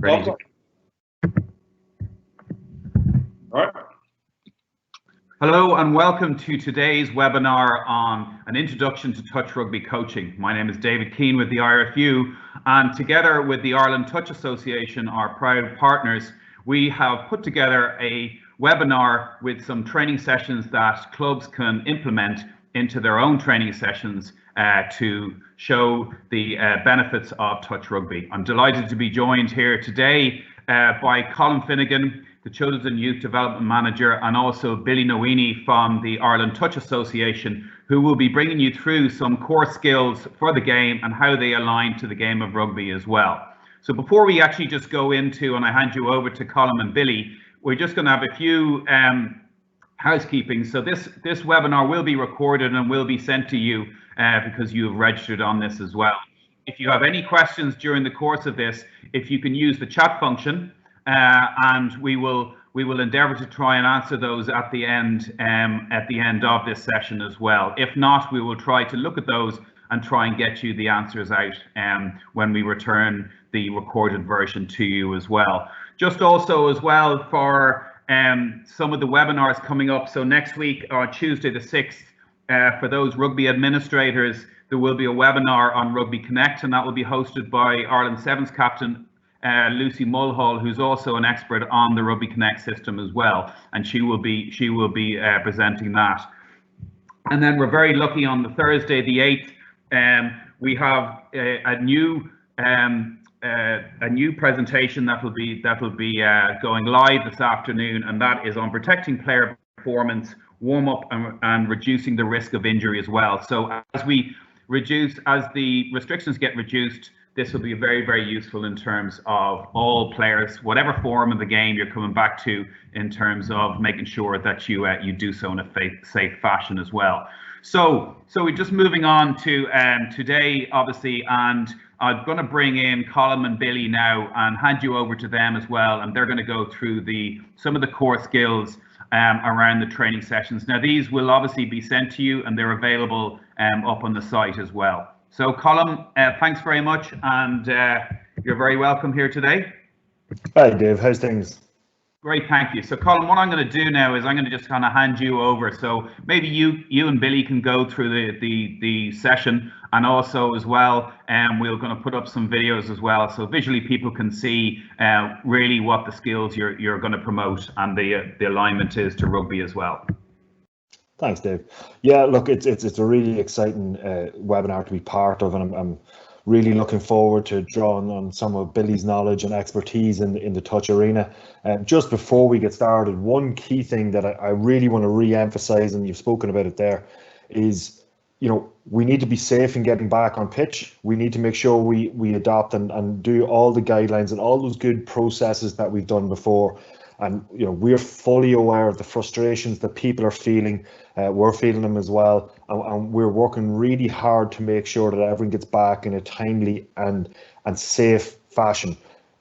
Ready to... All right. Hello and welcome to today's webinar on an introduction to touch rugby coaching. My name is David Keane with the IRFU, and together with the Ireland Touch Association, our proud partners, we have put together a webinar with some training sessions that clubs can implement into their own training sessions to show the benefits of touch rugby. I'm delighted to be joined here today by Colin Finnegan, the Children's and Youth Development Manager, and also Billy Nowini from the Ireland Touch Association, who will be bringing you through some core skills for the game and how they align to the game of rugby as well. So before we actually just go into, and I hand you over to Colin and Billy, we're just going to have a few housekeeping. So this webinar will be recorded and will be sent to you because you have registered on this as well. If you have any questions during the course of this, if you can use the chat function, and we will endeavour to try and answer those at the end of this session as well. If not, we will try to look at those and try and get you the answers out when we return the recorded version to you as well. Just also as well for some of the webinars coming up. So next week, on Tuesday the 6th, for those rugby administrators, there will be a webinar on Rugby Connect, and that will be hosted by Ireland Sevens captain Lucy Mulhall, who's also an expert on the Rugby Connect system as well, and she will be presenting that. And then we're very lucky on the Thursday the 8th, we have a new presentation that will be going live this afternoon, and that is on protecting player performance, warm up, and reducing the risk of injury as well. So as the restrictions get reduced, this will be very, very useful in terms of all players, whatever form of the game you're coming back to, in terms of making sure that you do so in a safe fashion as well. So we're just moving on to today, obviously, and I'm going to bring in Colin and Billy now and hand you over to them as well, and they're going to go through some of the core skills around the training sessions. Now, these will obviously be sent to you, and they're available up on the site as well. So Colin, thanks very much, and you're very welcome here today. Hi Dave, how's things? Great, thank you. So Colin, what I'm going to do now is I'm going to just kind of hand you over. So maybe you and Billy can go through the session, and also as well, we're going to put up some videos as well, so visually people can see really what the skills you're going to promote and the alignment is to rugby as well. Thanks, Dave. Yeah, look, it's a really exciting webinar to be part of, and I'm really looking forward to drawing on some of Billy's knowledge and expertise in the touch arena. Just before we get started, one key thing that I really want to re-emphasize, and you've spoken about it there, is we need to be safe in getting back on pitch. We need to make sure we adopt and do all the guidelines and all those good processes that we've done before. And we're fully aware of the frustrations that people are feeling. We're feeling them as well, and we're working really hard to make sure that everyone gets back in a timely and safe fashion.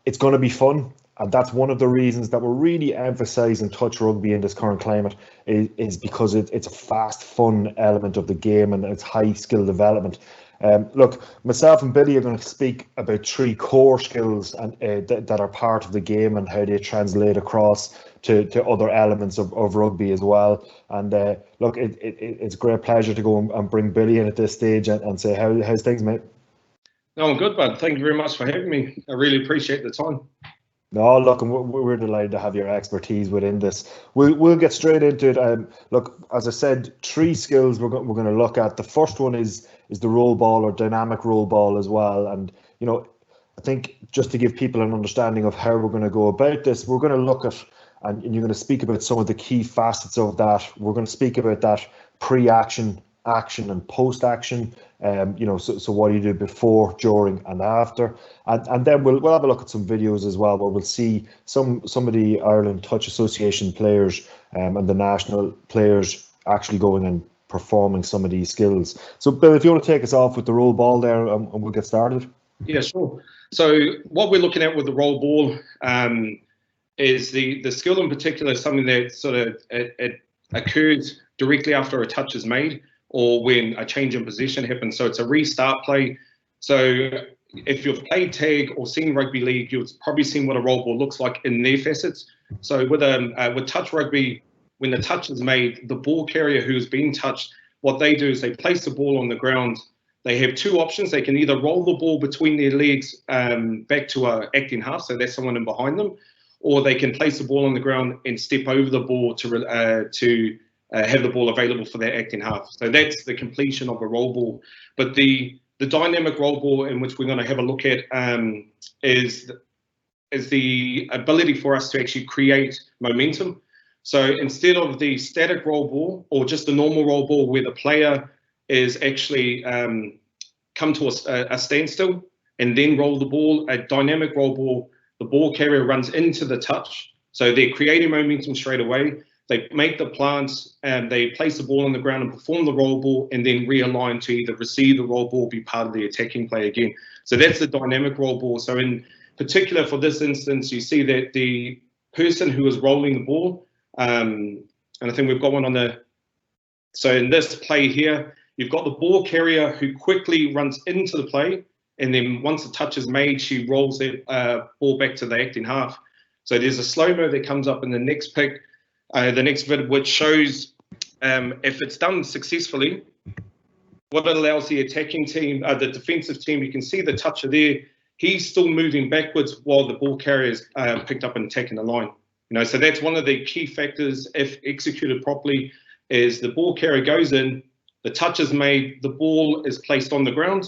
It's going to be fun, and that's one of the reasons that we're really emphasising touch rugby in this current climate, is because it's a fast, fun element of the game, and it's high skill development. Look, myself and Billy are going to speak about 3 core skills and that are part of the game and how they translate across to other elements of rugby as well. And look, it's a great pleasure to go and bring Billy in at this stage and say, how's things, mate? No, I'm good, bud. Thank you very much for having me. I really appreciate the time. No, look, and we're delighted to have your expertise within this. We'll get straight into it. Look, as I said, 3 skills we're going to look at. The first one is the roll ball, or dynamic roll ball as well. And I think just to give people an understanding of how we're going to go about this, we're going to look at, and you're going to speak about some of the key facets of that. We're going to speak about that pre-action, action, and post-action. So what do you do before, during, and after? And then we'll have a look at some videos as well, where we'll see some of the Ireland Touch Association players and the national players actually going and performing some of these skills. So Bill, if you want to take us off with the roll ball there, and we'll get started. Yeah, sure. So what we're looking at with the roll ball is the skill in particular is something that sort of it occurs directly after a touch is made, or when a change in position happens. So it's a restart play. So if you've played tag or seen rugby league, you've probably seen what a roll ball looks like in their facets. So with touch rugby, when the touch is made, the ball carrier who's being touched, what they do is they place the ball on the ground. They have two options. They can either roll the ball between their legs back to an acting half, so that's someone in behind them, or they can place the ball on the ground and step over the ball to have the ball available for their acting half. So that's the completion of a roll ball. But the dynamic roll ball, in which we're going to have a look at, is the ability for us to actually create momentum. So instead of the static roll ball or just the normal roll ball where the player is actually come to a standstill and then roll the ball, a dynamic roll ball, the ball carrier runs into the touch. So they're creating momentum straight away. They make the plants and they place the ball on the ground and perform the roll ball and then realign to either receive the roll ball, be part of the attacking play again. So that's the dynamic roll ball. So in particular for this instance, you see that the person who is rolling the ball, and I think we've got one on the, so in this play here, you've got the ball carrier who quickly runs into the play, and then once the touch is made, she rolls that ball back to the acting half. So there's a slow-mo that comes up in the next pick, the next vid, which shows if it's done successfully, what it allows the attacking team, the defensive team, you can see the toucher there, he's still moving backwards while the ball carrier is picked up and attacking the line. You know, so that's one of the key factors, if executed properly, is the ball carrier goes in, the touch is made, the ball is placed on the ground.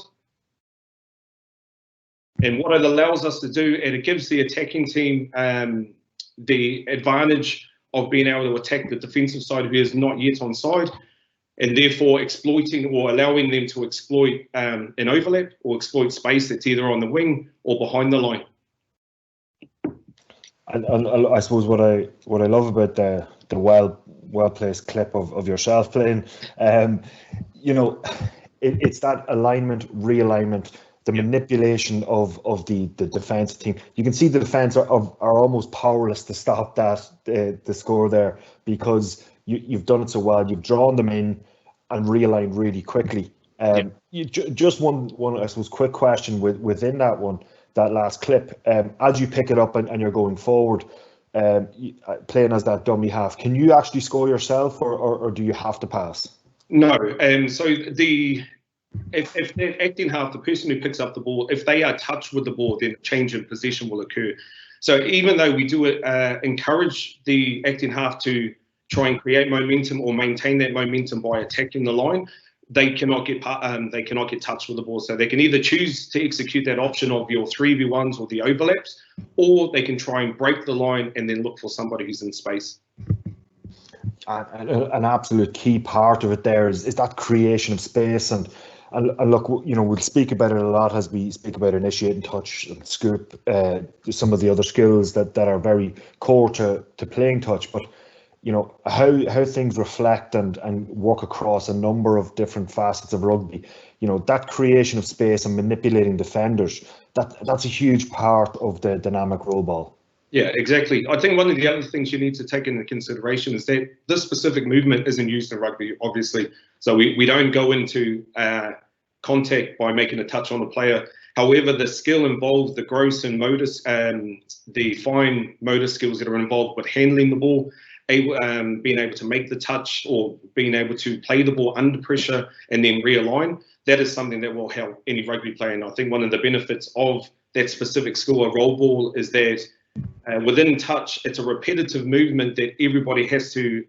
And what it allows us to do, and it gives the attacking team the advantage of being able to attack the defensive side who is not yet on side, and therefore exploiting or allowing them to exploit an overlap or exploit space that's either on the wing or behind the line. And I suppose what I love about the well placed clip of yourself playing, you know, it's that alignment, realignment, the manipulation of the defense team. You can see the defense are almost powerless to stop that the score there, because you've done it so well. You've drawn them in and realigned really quickly. Just one I suppose quick question within that last clip. As you pick it up and you're going forward, playing as that dummy half, can you actually score yourself, or do you have to pass? No, so if they're acting half, the person who picks up the ball, if they are touched with the ball, then a change in position will occur. So even though we do encourage the acting half to try and create momentum or maintain that momentum by attacking the line, they cannot get touched with the ball. So they can either choose to execute that option of your 3v1s or the overlaps, or they can try and break the line and then look for somebody who's in space. An absolute key part of it there is that creation of space, and look, you know, we'll speak about it a lot as we speak about initiating touch and scoop, some of the other skills that are very core to playing touch, but you know, how things reflect and work across a number of different facets of rugby. You know, that creation of space and manipulating defenders, that's a huge part of the dynamic roll ball. Yeah, exactly. I think one of the other things you need to take into consideration is that this specific movement isn't used in rugby, obviously. So we don't go into contact by making a touch on the player. However, the skill involved, the gross and motor, the fine motor skills that are involved with handling the ball, being able to make the touch or being able to play the ball under pressure and then realign, that is something that will help any rugby player. And I think one of the benefits of that specific skill of roll ball is that within touch, it's a repetitive movement that everybody has to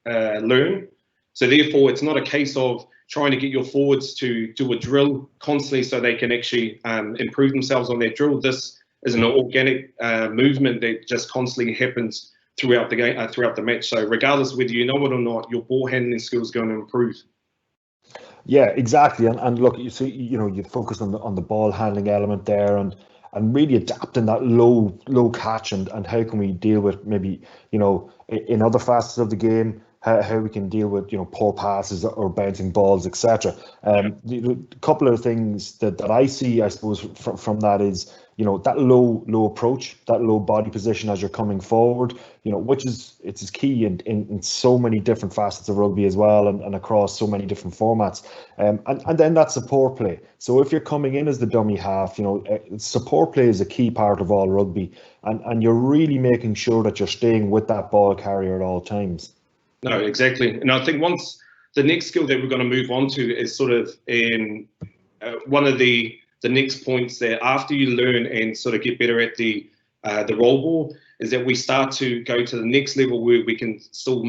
learn. So therefore, it's not a case of trying to get your forwards to do a drill constantly so they can actually improve themselves on that drill. This is an organic movement that just constantly happens throughout the game, throughout the match. So regardless of whether you know it or not, your ball handling skills are going to improve. Yeah, exactly. And look, you see, you know, you focus on the ball handling element there, and really adapting that low catch and how can we deal with maybe, you know, in other facets of the game, how we can deal with, you know, poor passes or bouncing balls, etc. A couple of things that I see, I suppose, from that is, that low approach, that low body position as you're coming forward, which is key in so many different facets of rugby as well, and across so many different formats. And then that support play. So if you're coming in as the dummy half, support play is a key part of all rugby, and you're really making sure that you're staying with that ball carrier at all times. No, exactly. And I think once the next skill that we're going to move on to is sort of in one of the next points that after you learn and sort of get better at the roll ball, is that we start to go to the next level where we can still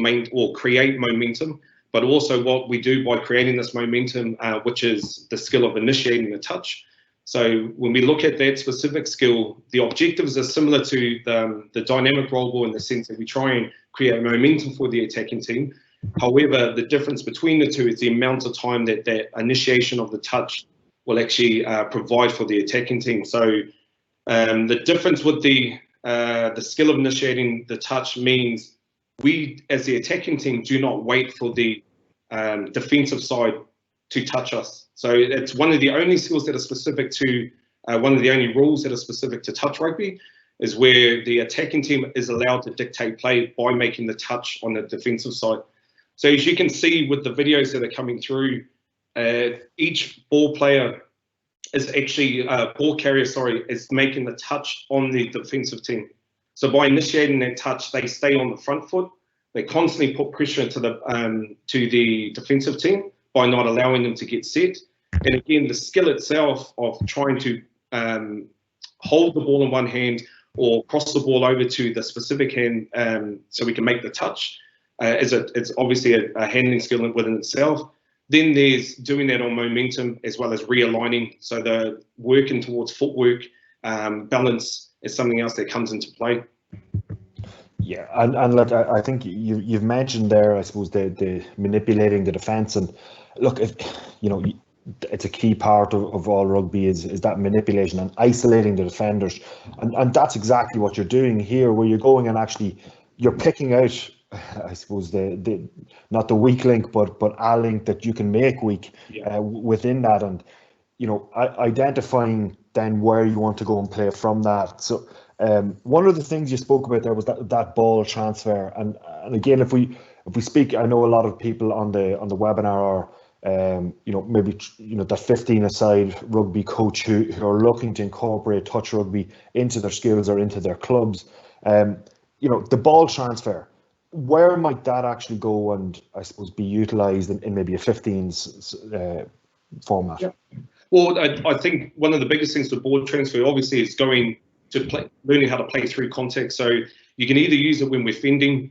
create momentum, but also what we do by creating this momentum, which is the skill of initiating the touch. So when we look at that specific skill, the objectives are similar to the dynamic roll ball in the sense that we try and create momentum for the attacking team. However, the difference between the two is the amount of time that initiation of the touch will actually provide for the attacking team. So the difference with the skill of initiating the touch means we, as the attacking team, do not wait for the defensive side to touch us. So it's one of the only skills that are specific to, one of the only rules that are specific to touch rugby, is where the attacking team is allowed to dictate play by making the touch on the defensive side. So as you can see with the videos that are coming through, each ball player is actually, ball carrier, is making the touch on the defensive team. So by initiating that touch, they stay on the front foot. They constantly put pressure into to the defensive team by not allowing them to get set. And again, the skill itself of trying to hold the ball in one hand or cross the ball over to the specific hand so we can make the touch, it's obviously a handling skill within itself. Then there's doing that on momentum as well as realigning. So the working towards footwork, balance is something else that comes into play. Yeah, and look, I think you've mentioned there, I suppose, the manipulating the defence, and look, if it's a key part of all rugby is that manipulation and isolating the defenders, and that's exactly what you're doing here, where you're going and actually you're picking out, I suppose, the not the weak link, but a link that you can make weak within that, and identifying then where you want to go and play from that. So one of the things you spoke about there was that ball transfer, and again, if we speak, I know a lot of people on the webinar are maybe that 15-a-side rugby coach who are looking to incorporate touch rugby into their skills or into their clubs. The ball transfer, where might that actually go and I suppose be utilised in maybe a 15s format? Yeah. Well, I think one of the biggest things with ball transfer obviously is going to learning how to play through contact. So you can either use it when we're fending,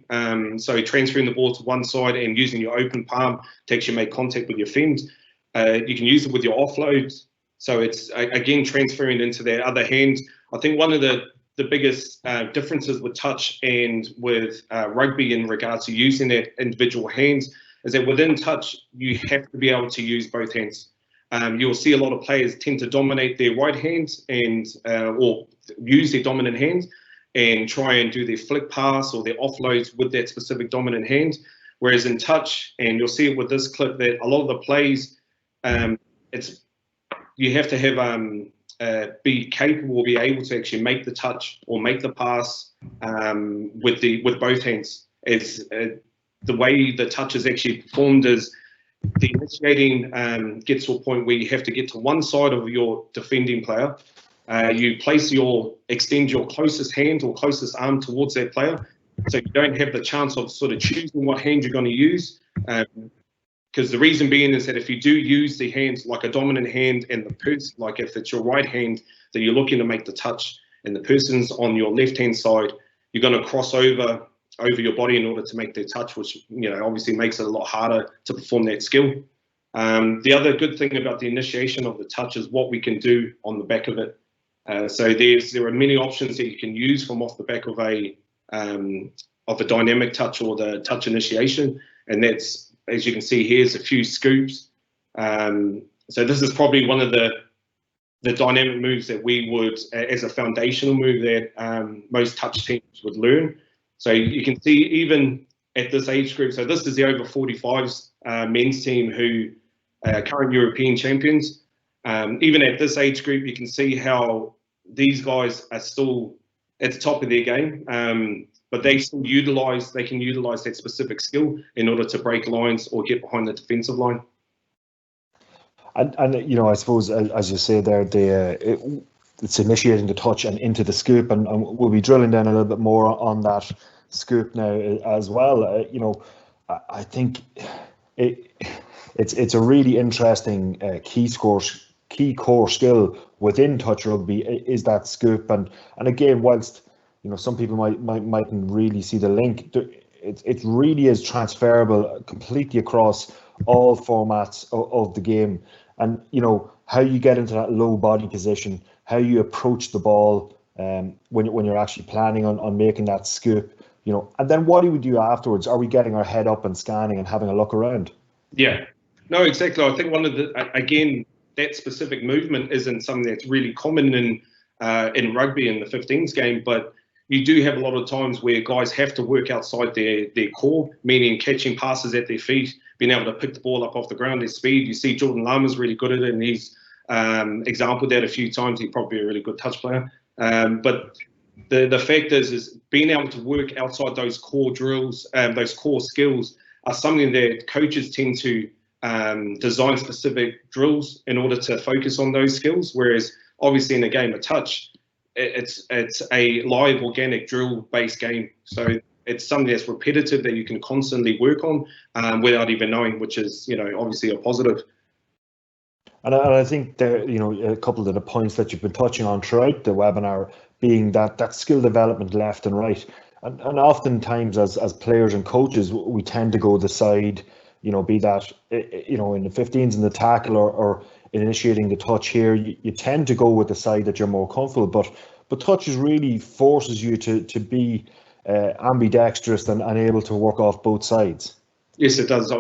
so transferring the ball to one side and using your open palm to actually make contact with your fend. You can use it with your offloads. So it's, again, transferring into their other hand. I think one of the biggest differences with touch and with rugby in regards to using that individual hands is that within touch, you have to be able to use both hands. You'll see a lot of players tend to dominate their right hands and or use their dominant hand and try and do their flick pass or their offloads with that specific dominant hand. Whereas in touch, and you'll see it with this clip, that a lot of the plays, you have to have be capable, be able to actually make the touch or make the pass with both hands. It's the way the touch is actually performed is the initiating gets to a point where you have to get to one side of your defending player. You extend your closest hand or closest arm towards that player, so you don't have the chance of sort of choosing what hand you're going to use. Because the reason being is that if you do use the hands like a dominant hand and the person, like if it's your right hand that you're looking to make the touch and the person's on your left hand side, you're going to cross over your body in order to make their touch, which obviously makes it a lot harder to perform that skill. The other good thing about the initiation of the touch is what we can do on the back of it. So there are many options that you can use from off the back of a dynamic touch or the touch initiation, and that's, as you can see, here's a few scoops. So this is probably one of the dynamic moves that we would, as a foundational move that most touch teams would learn. So you can see even at this age group, so this is the over 45s men's team who are current European champions. Even at this age group, you can see how these guys are still at the top of their game, but they can utilize that specific skill in order to break lines or get behind the defensive line. And you know, I suppose as you say there, it's initiating the touch and into the scoop, and we'll be drilling down a little bit more on that scoop now as well. You know, I think it's a really interesting key core skill within touch rugby is that scoop, and again, whilst you know some people mightn't really see the link, it really is transferable completely across all formats of the game. And you know how you get into that low body position, how you approach the ball when you're actually planning on making that scoop, you know, and then what do we do afterwards? Are we getting our head up and scanning and having a look around? Yeah, no, exactly. I think one of the, again, that specific movement isn't something that's really common in rugby in the 15s game, but you do have a lot of times where guys have to work outside their core, meaning catching passes at their feet, being able to pick the ball up off the ground, their speed. You see Jordan Lama's really good at it, and he's exampled that a few times. He's probably a really good touch player. But the fact is being able to work outside those core drills, those core skills are something that coaches tend to design specific drills in order to focus on those skills. Whereas obviously in a game of touch, it's a live organic drill based game. So it's something that's repetitive that you can constantly work on without even knowing, which is, you know, obviously a positive. And I think there, you know, a couple of the points that you've been touching on throughout the webinar being that skill development left and right. And oftentimes as players and coaches, we tend to go the side, you know, be that, you know, in the 15s in the tackle or initiating the touch here, you tend to go with the side that you're more comfortable. But touch really forces you to be ambidextrous and able to work off both sides. Yes, it does.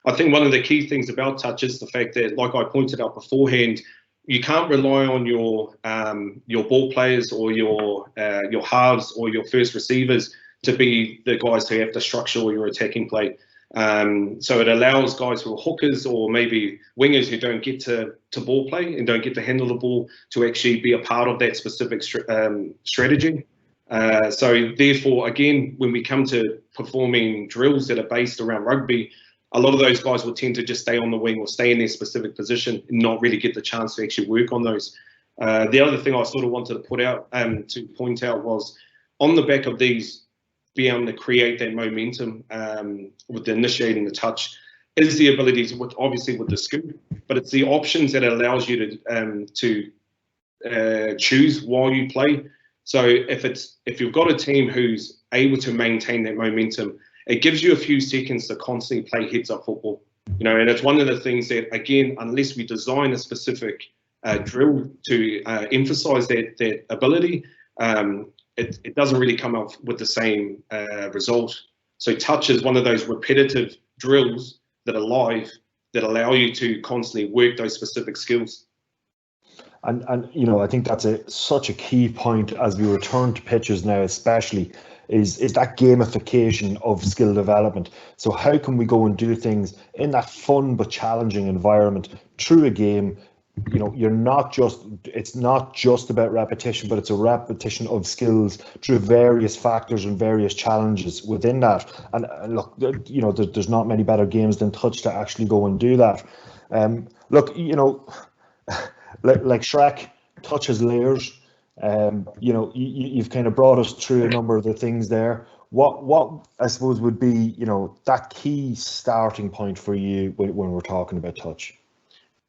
I think one of the key things about touch is the fact that, like I pointed out beforehand, you can't rely on your ball players or your halves or your first receivers to be the guys who have to structure all your attacking play. So it allows guys who are hookers or maybe wingers who don't get to ball play and don't get to handle the ball to actually be a part of that specific strategy. So therefore, again, when we come to performing drills that are based around rugby, a lot of those guys will tend to just stay on the wing or stay in their specific position and not really get the chance to actually work on those. The other thing I sort of wanted to point out was on the back of these, being able to create that momentum with the initiating the touch is the abilities with obviously with the scoop, but it's the options that it allows you to choose while you play. So if you've got a team who's able to maintain that momentum, it gives you a few seconds to constantly play heads-up football. You know, and it's one of the things that, again, unless we design a specific drill to emphasize that ability, it doesn't really come up with the same result. So touch is one of those repetitive drills that are live that allow you to constantly work those specific skills. And you know, I think that's such a key point as we return to pitches now, especially is that gamification of skill development. So how can we go and do things in that fun but challenging environment through a game? You know, it's not just about repetition, but it's a repetition of skills through various factors and various challenges within that. And look, you know, there's not many better games than touch to actually go and do that. Look, you know, like Shrek, touch has layers. You know, you've kind of brought us through a number of the things there. What I suppose would be, you know, that key starting point for you when we're talking about touch?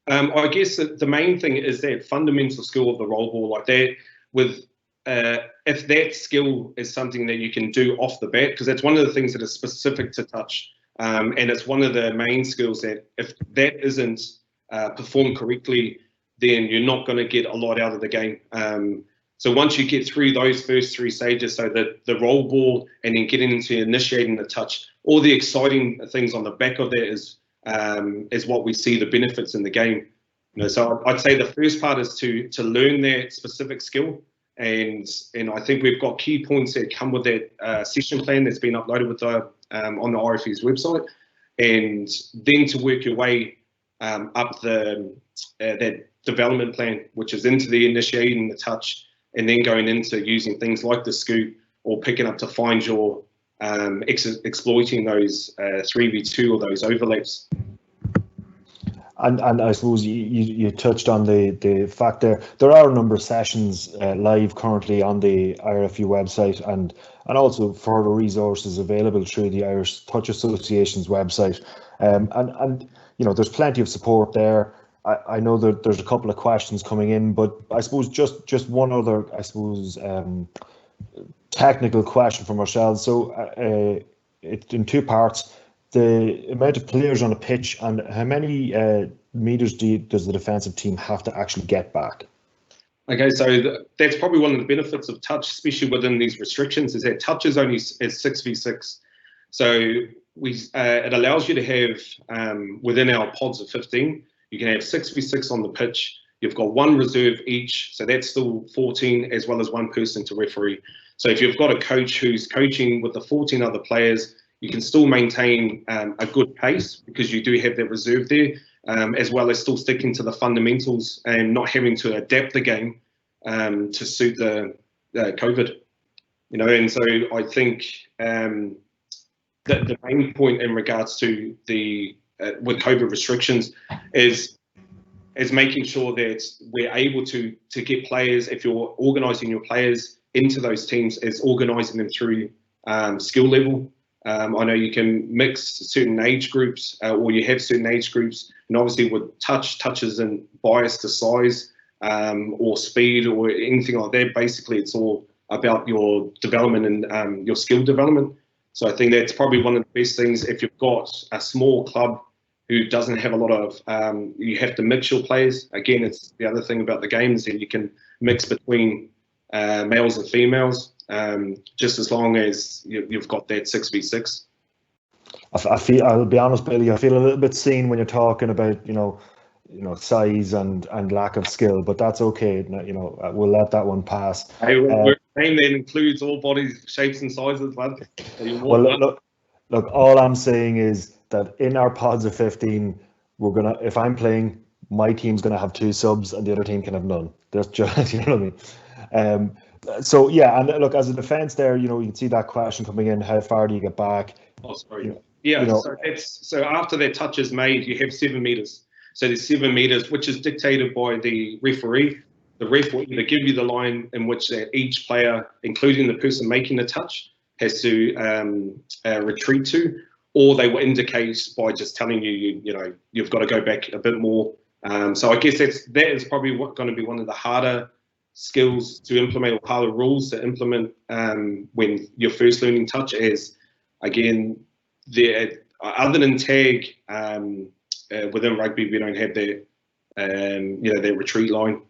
I guess the main thing is that fundamental skill of the roll ball, like that. With if that skill is something that you can do off the bat, because that's one of the things that is specific to touch, and it's one of the main skills that if that isn't performed correctly, then you're not going to get a lot out of the game. So once you get through those first three stages, so that the roll ball and then getting into initiating the touch, all the exciting things on the back of that is what we see the benefits in the game. You know, so I'd say the first part is to learn that specific skill, and I think we've got key points that come with that session plan that's been uploaded with on the IRFU's website, and then to work your way up that development plan, which is into the initiating the touch, and then going into using things like the scoop or picking up to find your exploiting those 3v2 or those overlaps. And I suppose you touched on the fact there are a number of sessions live currently on the IRFU website, and also further resources available through the Irish Touch Association's website. And you know, there's plenty of support there. I know that there's a couple of questions coming in, but I suppose just one other, I suppose, technical question from ourselves. So it's in two parts. The amount of players on a pitch, and how many meters does the defensive team have to actually get back? Okay, so that's probably one of the benefits of touch, especially within these restrictions, is that touch is only 6v6. So it allows you to have, within our pods of 15, you can have 6v6 on the pitch. You've got one reserve each, so that's still 14, as well as one person to referee. So if you've got a coach who's coaching with the 14 other players, you can still maintain a good pace because you do have that reserve there, as well as still sticking to the fundamentals and not having to adapt the game to suit the COVID. You know, and so I think that the main point in regards to the with COVID restrictions is making sure that we're able to get players, if you're organising your players into those teams, is organising them through skill level. I know you can mix certain age groups, or you have certain age groups, and obviously with touch isn't biased to size or speed or anything like that. Basically, it's all about your development and your skill development. So I think that's probably one of the best things. If you've got a small club who doesn't have a lot of, you have to mix your players. Again, it's the other thing about the game is that you can mix between males and females. Just as long as you've got that 6v6. I'll be honest, Billy, I feel a little bit seen when you're talking about, you know, size and lack of skill, but that's okay. You know, we'll let that one pass. Hey, we're a game that includes all bodies, shapes and sizes, man. Well, look, all I'm saying is that in our pods of 15, we're gonna, if I'm playing, my team's gonna have 2 subs and the other team can have none. That's just, you know what I mean? So yeah, and look, as a defence there, you know, you can see that question coming in, how far do you get back? Oh, sorry. Yeah, you know, so after that touch is made, you have 7 meters. So there's 7 meters, which is dictated by the referee. The ref will either give you the line in which each player, including the person making the touch, has to retreat to, or they will indicate by just telling you, you know, you've got to go back a bit more. So I guess that is probably going to be one of the harder skills to implement, or harder rules to implement when you're first learning touch. As again, other than tag, within rugby we don't have that you know, that retreat line.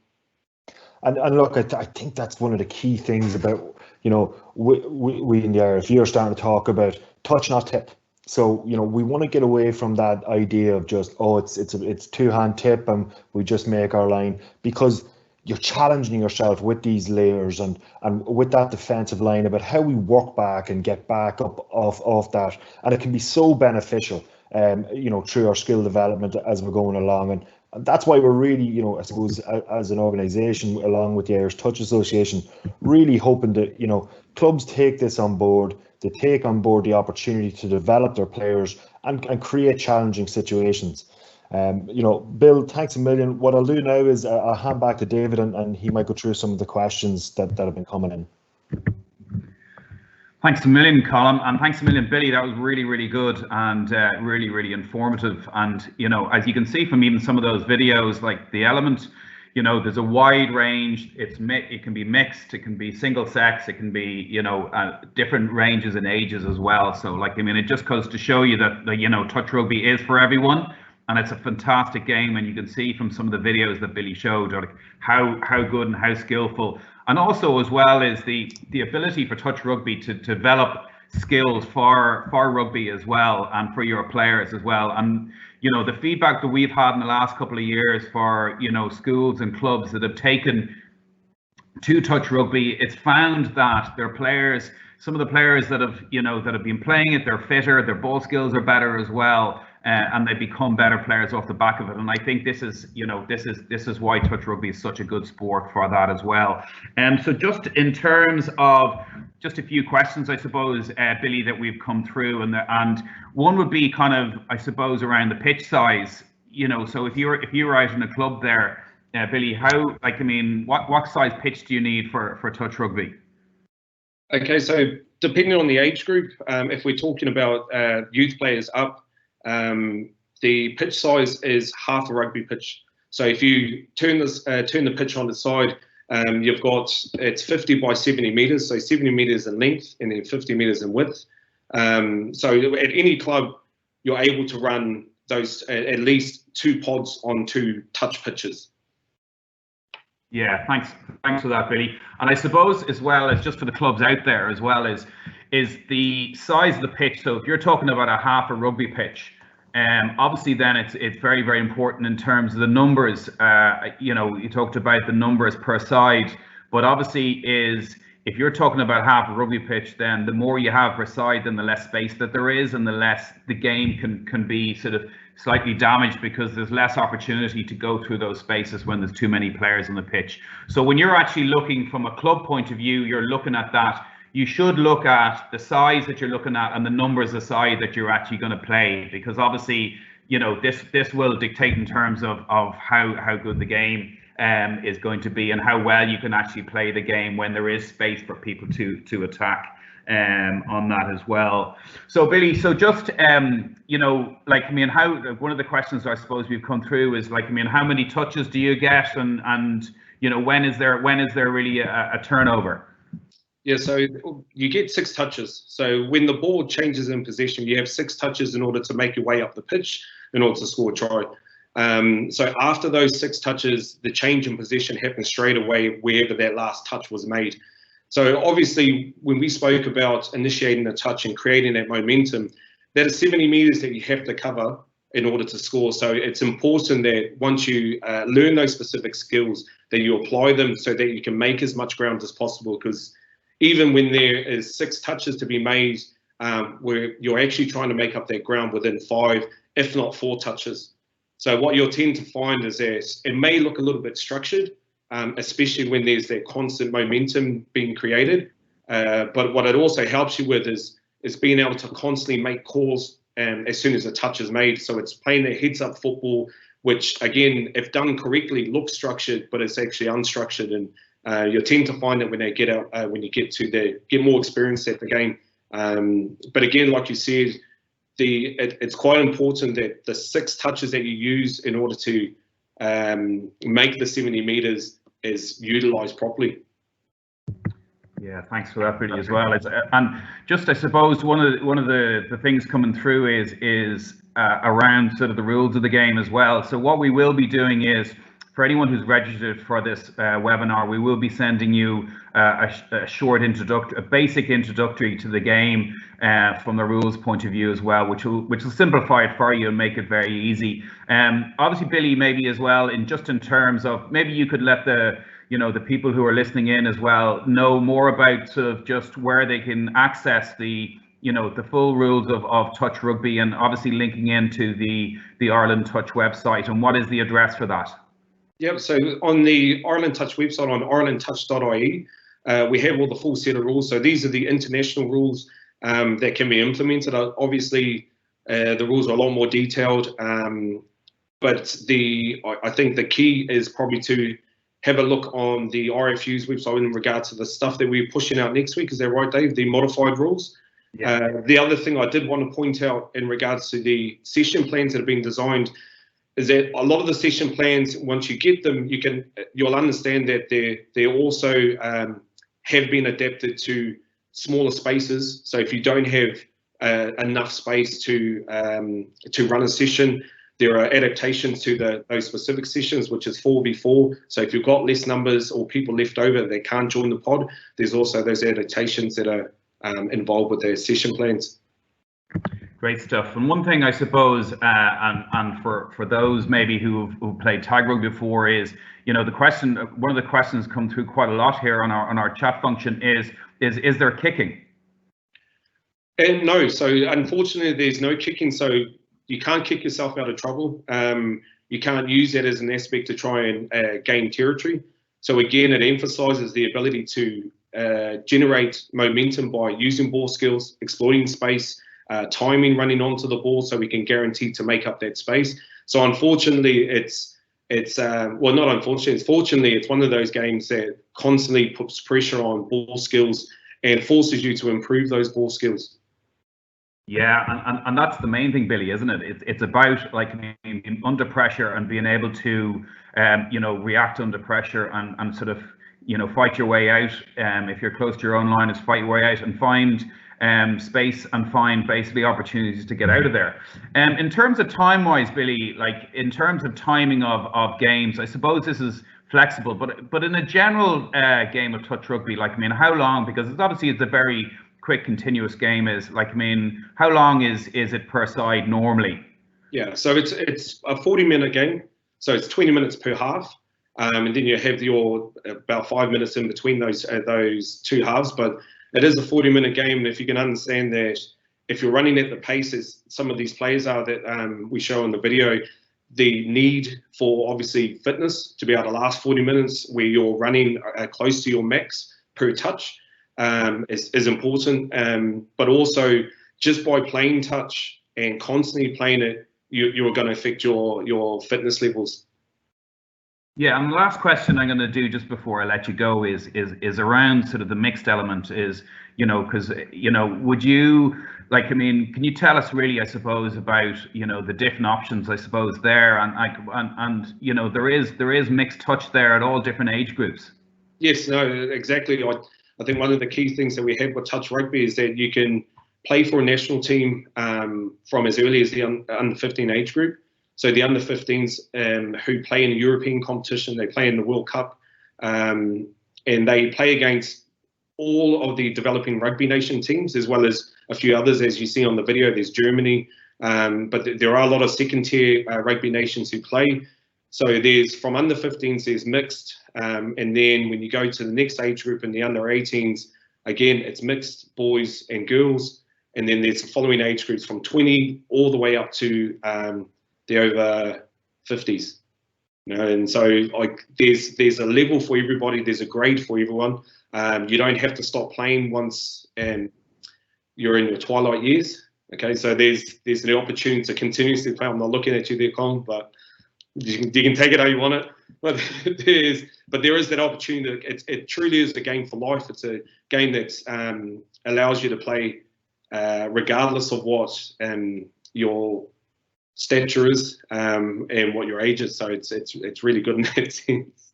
And look, I think that's one of the key things about, you know, we in the IRFU are starting to talk about touch, not tip. So, you know, we want to get away from that idea of just, oh, it's 2-hand tip and we just make our line, because you're challenging yourself with these layers and with that defensive line about how we work back and get back up off that, and it can be so beneficial, you know, through our skill development as we're going along. And that's why we're really, you know, I suppose as an organisation, along with the Irish Touch Association, really hoping that, you know, clubs take this on board. They take on board the opportunity to develop their players and create challenging situations. You know, Bill, thanks a million. What I'll do now is I'll hand back to David, and he might go through some of the questions that have been coming in. Thanks a million, Colin, and thanks a million, Billy. That was really, really good and really, really informative. And, you know, as you can see from even some of those videos, like the element, you know, there's a wide range. It can be mixed, it can be single sex, it can be, you know, different ranges and ages as well. So, like, I mean, it just goes to show you that, you know, touch rugby is for everyone. And it's a fantastic game, and you can see from some of the videos that Billy showed, like how good and how skillful, and also as well is the ability for touch rugby to develop skills for rugby as well, and for your players as well. And you know, the feedback that we've had in the last couple of years for, you know, schools and clubs that have taken to touch rugby, it's found that their players, some of the players that have, you know, that have been playing it, they're fitter, their ball skills are better as well. and they become better players off the back of it. And I think this is, this is why touch rugby is such a good sport for that as well. So just in terms of just a few questions, I suppose, Billy, that we've come through, and one would be kind of, I suppose, around the pitch size. So if you're out in a club there, Billy, how, what size pitch do you need for touch rugby? Okay, so depending on the age group, if we're talking about youth players up, the pitch size is half a rugby pitch. So if you turn the pitch on its side, you've got, it's 50 by 70 meters, so 70 meters in length and then 50 meters in width. So at any club, you're able to run those at least 2 pods on 2 touch pitches. Yeah, thanks for that, Billy. And I suppose, as well as just for the clubs out there, as well as is the size of the pitch. So if you're talking about a half a rugby pitch, obviously then it's very, very important in terms of the numbers. You talked about the numbers per side, but obviously if you're talking about half a rugby pitch, then the more you have per side, then the less space that there is, and the less the game can be sort of slightly damaged, because there's less opportunity to go through those spaces when there's too many players on the pitch. So when you're actually looking from a club point of view, you're looking at that. You should look at the size that you're looking at and the numbers aside that you're actually going to play, because obviously, this will dictate in terms of how good the game is going to be, and how well you can actually play the game when there is space for people to attack on that as well. So Billy, so just how, one of the questions I suppose we've come through is how many touches do you get, and when is there really a turnover? Yeah, so you get 6 touches. So when the ball changes in possession, you have 6 touches in order to make your way up the pitch in order to score a try. So after those 6 touches, the change in position happens straight away wherever that last touch was made. So obviously, when we spoke about initiating the touch and creating that momentum, that is 70 meters that you have to cover in order to score. So it's important that once you learn those specific skills, that you apply them so that you can make as much ground as possible, because even when there is 6 touches to be made, where you're actually trying to make up that ground within 5, if not 4 touches. So what you'll tend to find is that it may look a little bit structured, especially when there's that constant momentum being created. But what it also helps you with is being able to constantly make calls as soon as a touch is made. So it's playing that heads-up football, which again, if done correctly, looks structured, but it's actually unstructured. And you'll tend to find that when they get out, when you get more experience at the game. But again, like you said, it's quite important that the 6 touches that you use in order to make the 70 meters is utilized properly. Yeah, thanks for that, Billy, as well. And just, I suppose, one of the things coming through is around sort of the rules of the game as well. So what we will be doing is, for anyone who's registered for this webinar, we will be sending you a short a basic introductory to the game from the rules point of view as well, which will simplify it for you and make it very easy. Obviously, Billy, maybe as well, in terms of, maybe you could let the people who are listening in as well know more about sort of just where they can access the full rules of touch rugby, and obviously linking into the Ireland Touch website. And what is the address for that? Yep, so on the Ireland Touch website, on irelandtouch.ie, we have all the full set of rules. So these are the international rules that can be implemented. Obviously, the rules are a lot more detailed, but I think the key is probably to have a look on the IRFU's website in regard to the stuff that we're pushing out next week. Is that right, Dave? The modified rules. Yeah. The other thing I did want to point out in regards to the session plans that have been designed is that a lot of the session plans, once you get them, you'll understand that they also have been adapted to smaller spaces. So if you don't have enough space to run a session, there are adaptations to those specific sessions, which is 4v4. So if you've got less numbers or people left over that can't join the pod, there's also those adaptations that are involved with their session plans. Great stuff. And one thing I suppose, and for those maybe who've played tag rugby before, is one of the questions come through quite a lot here on our chat function is there kicking? And no, so unfortunately there's no kicking. So you can't kick yourself out of trouble. You can't use that as an aspect to try and gain territory. So again, it emphasises the ability to generate momentum by using ball skills, exploiting space, timing running onto the ball, so we can guarantee to make up that space. So unfortunately, well, not unfortunately, it's fortunately, it's one of those games that constantly puts pressure on ball skills and forces you to improve those ball skills. Yeah, and that's the main thing, Billy, isn't it? It's about, like, being under pressure and being able to, you know, react under pressure and sort of, you know, fight your way out. If you're close to your own line, is fight your way out and find space and find basically opportunities to get out of there. In terms of time-wise, Billy, like in terms of timing of games, I suppose this is flexible, but in a general game of touch rugby, like, I mean, how long? Because it's obviously it's a very quick, continuous game. Is like, I mean, how long is it per side normally? Yeah, so it's a 40-minute game, so it's 20 minutes per half, and then you have your about 5 minutes in between those two halves. But it is a 40-minute game, and if you can understand that, if you're running at the pace as some of these players are that we show in the video, the need for obviously fitness to be able to last 40 minutes where you're running close to your max per touch is important. But also, just by playing touch and constantly playing it, you're going to affect your fitness levels. Yeah, and the last question I'm going to do just before I let you go is around sort of the mixed element. Is, you know, because, you know, would you, like, I mean, can you tell us really, I suppose, about, you know, the different options, I suppose, there, and you know, there is mixed touch there at all different age groups. Yes, no, exactly. I think one of the key things that we have with touch rugby is that you can play for a national team from as early as the under 15 age group. So the under 15s who play in a European competition, they play in the World Cup, and they play against all of the developing rugby nation teams, as well as a few others, as you see on the video. There's Germany, but there are a lot of second tier rugby nations who play. So there's from under 15s, there's mixed, and then when you go to the next age group in the under 18s, again, it's mixed boys and girls, and then there's the following age groups from 20 all the way up to the over 50s. You know, and so like there's a level for everybody, there's a grade for everyone. You don't have to stop playing once you're in your twilight years. Okay, so there's the opportunity to continuously play. I'm not looking at you there, Colin, but you can take it how you want it. But there is that opportunity. It truly is a game for life. It's a game that allows you to play regardless of what your stature is and what your age is. So it's really good in that sense.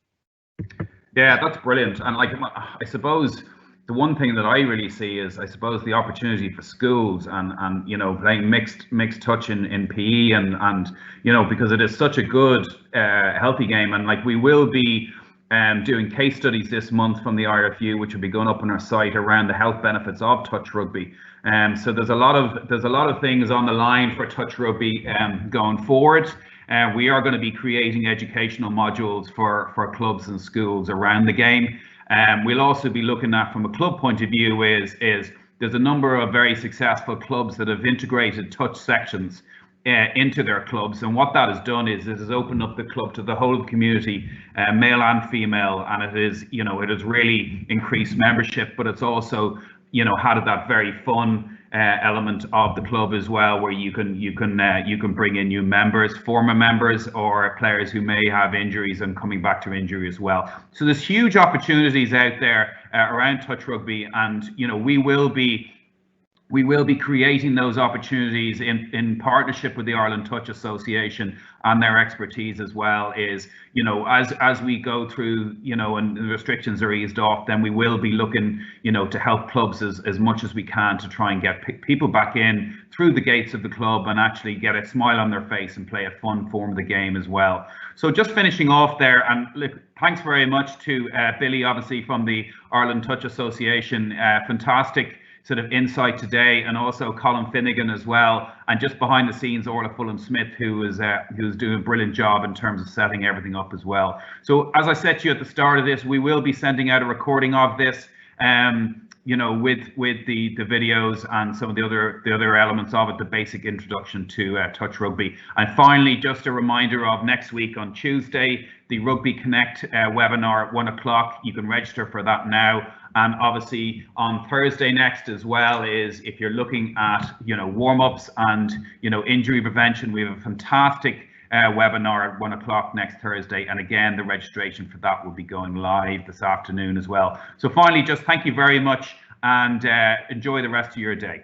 Yeah, that's brilliant. And like, I suppose the one thing that I really see is, I suppose, the opportunity for schools and you know, playing mixed touch in PE and you know, because it is such a good healthy game. And like, we will be doing case studies this month from the IRFU, which will be going up on our site around the health benefits of touch rugby. So there's a lot of things on the line for touch rugby going forward. We are going to be creating educational modules for clubs and schools around the game. We'll also be looking at, from a club point of view, is there's a number of very successful clubs that have integrated touch sections into their clubs, and what that has done is it has opened up the club to the whole of the community, male and female, and it has really increased membership, but it's also, you know, had that very fun element of the club as well, where you can bring in new members, former members, or players who may have injuries and coming back to injury as well. So there's huge opportunities out there around touch rugby, and you know, we will be creating those opportunities in partnership with the Ireland Touch Association and their expertise as well. Is, you know, as we go through, you know, and the restrictions are eased off, then we will be looking, you know, to help clubs as much as we can to try and get people back in through the gates of the club and actually get a smile on their face and play a fun form of the game as well. So just finishing off there, and look, thanks very much to Billy, obviously from the Ireland Touch Association. Fantastic sort of insight today, and also Colin Finnegan as well, and just behind the scenes Orla Fulham-Smith, who's doing a brilliant job in terms of setting everything up as well. So as I said to you at the start of this, we will be sending out a recording of this. with the videos and some of the other elements of it, the basic introduction to touch rugby. And finally, just a reminder of next week on Tuesday, the Rugby Connect webinar at 1 o'clock. You can register for that now. And obviously on Thursday next as well is, if you're looking at warm-ups and injury prevention, we have a fantastic webinar at 1 o'clock next Thursday, and again the registration for that will be going live this afternoon as well. So finally, just thank you very much, and enjoy the rest of your day.